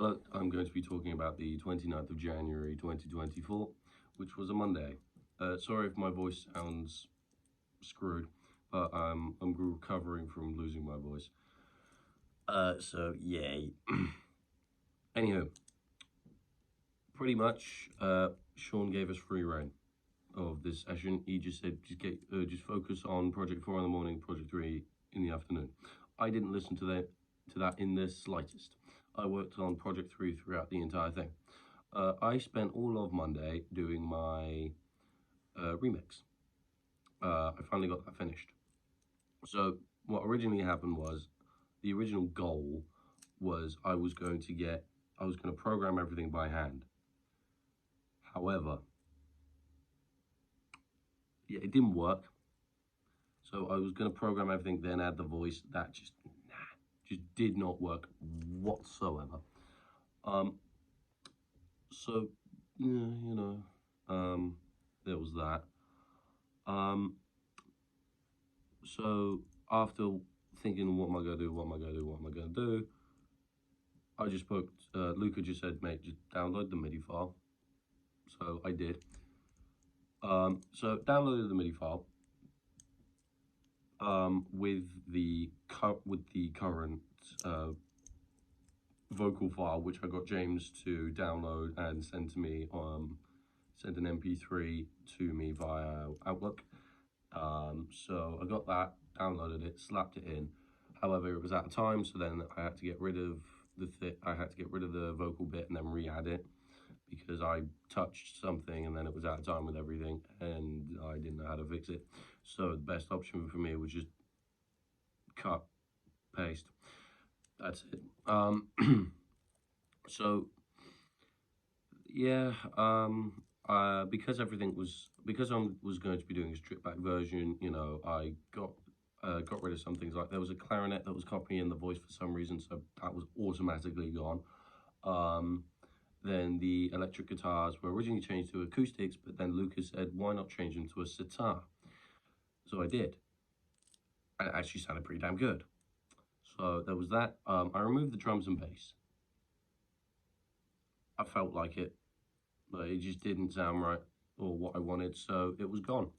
Hello, I'm going to be talking about the 29th of January 2024, which was a Monday. Sorry if my voice sounds screwed, but I'm recovering from losing my voice. So yay. Anywho, pretty much, Sean gave us free reign of this session. He just said, just focus on Project 4 in the morning, Project 3 in the afternoon. I didn't listen to that in the slightest. I worked on Project 3 throughout the entire thing. I spent all of Monday doing my remix. I finally got that finished. So what originally happened was, the original goal was I was going to program everything by hand. However, yeah, it didn't work. So I was going to program everything, then add the voice. That just did not work whatsoever. So yeah, there was that. So after thinking, what am I going to do, I just spoke, Luca just said, mate, just download the MIDI file. So I did. So downloaded the MIDI file with the current vocal file, which I got James to download and send to me, send an MP3 to me via Outlook. So I got that, downloaded it, slapped it in. However, it was out of time, so then I had to get rid of the vocal bit and then re-add it, because I touched something and then it was out of time with everything and I didn't know how to fix it. So the best option for me was just cut, paste. That's it. So yeah, because I was going to be doing a stripped back version, I got rid of some things. Like there was a clarinet that was copying the voice for some reason, so that was automatically gone. Then the electric guitars were originally changed to acoustics, but then Lucas said, why not change them to a sitar? So I did, and it actually sounded pretty damn good. So there was that. I removed the drums and bass. I felt like it, but it just didn't sound right or what I wanted, so it was gone.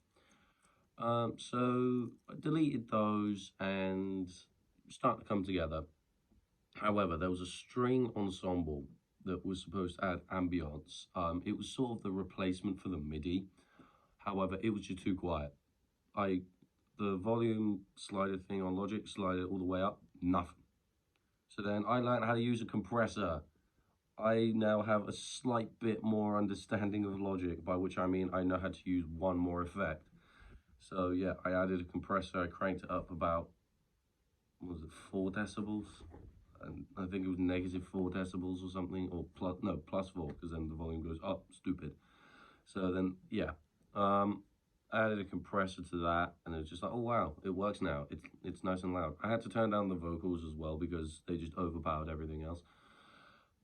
So I deleted those and started to come together. However, there was a string ensemble that was supposed to add ambience. It was sort of the replacement for the MIDI. However, it was just too quiet. The volume slider thing on Logic, slide it all the way up, nothing. So then I learned how to use a compressor. I now have a slight bit more understanding of Logic, by which I mean I know how to use one more effect. So yeah, I added a compressor, I cranked it up about, 4 decibels? And I think it was -4 decibels or something, or +4, because then the volume goes up, stupid. So then, yeah, added a compressor to that, and it's just like, oh wow, it works now. It's nice and loud. I had to turn down the vocals as well because they just overpowered everything else.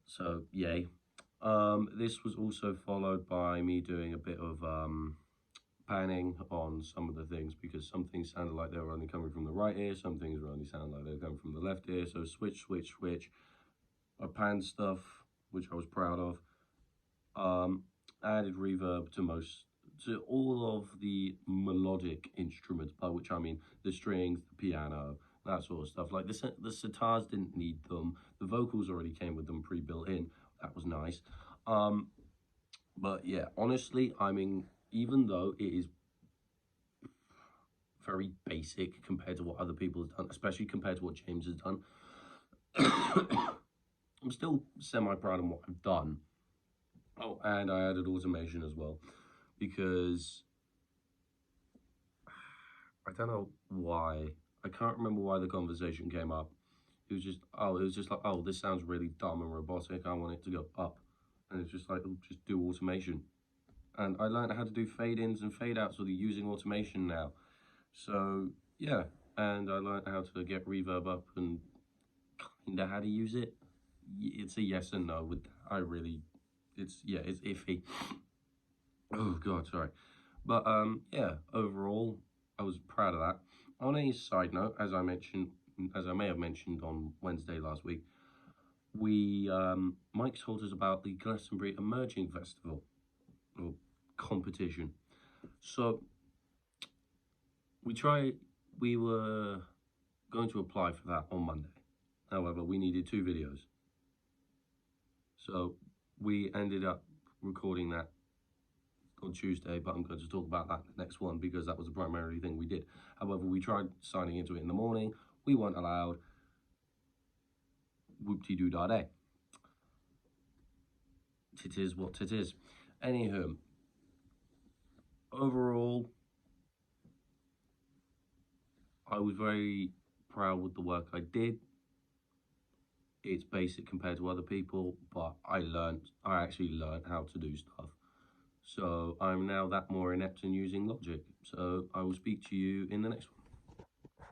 So yay. This was also followed by me doing a bit of panning on some of the things, because some things sounded like they were only coming from the right ear, some things were only sounding like they were coming from the left ear. So switch. I panned stuff, which I was proud of. Added reverb to all of the melodic instruments, by which I mean the strings, the piano, that sort of stuff. Like the sitars didn't need them. The vocals already came with them pre-built in. That was nice. But yeah, honestly, I mean, even though it is very basic compared to what other people have done, especially compared to what James has done, I'm still semi-proud of what I've done. Oh, and I added automation as well, because I don't know why. I can't remember why the conversation came up. It was just like, oh, this sounds really dumb and robotic. I want it to go up. And it's just like, oh, just do automation. And I learned how to do fade-ins and fade-outs with using automation now. So, yeah. And I learned how to get reverb up and kind of how to use it. It's a yes and no with that. It's iffy. Oh, God, sorry. But, yeah, overall, I was proud of that. On a side note, as I may have mentioned on Wednesday last week, Mike told us about the Glastonbury Emerging Festival or competition. So we were going to apply for that on Monday. However, we needed 2 videos. So we ended up recording that on Tuesday, but I'm going to talk about that in the next one because that was the primary thing we did. However, we tried signing into it in the morning. We weren't allowed. Whoop-de-doo-da-day. It is what it is. Anywho, overall, I was very proud with the work I did. It's basic compared to other people, but I actually learned how to do stuff. So I'm now that more inept in using Logic. So I will speak to you in the next one.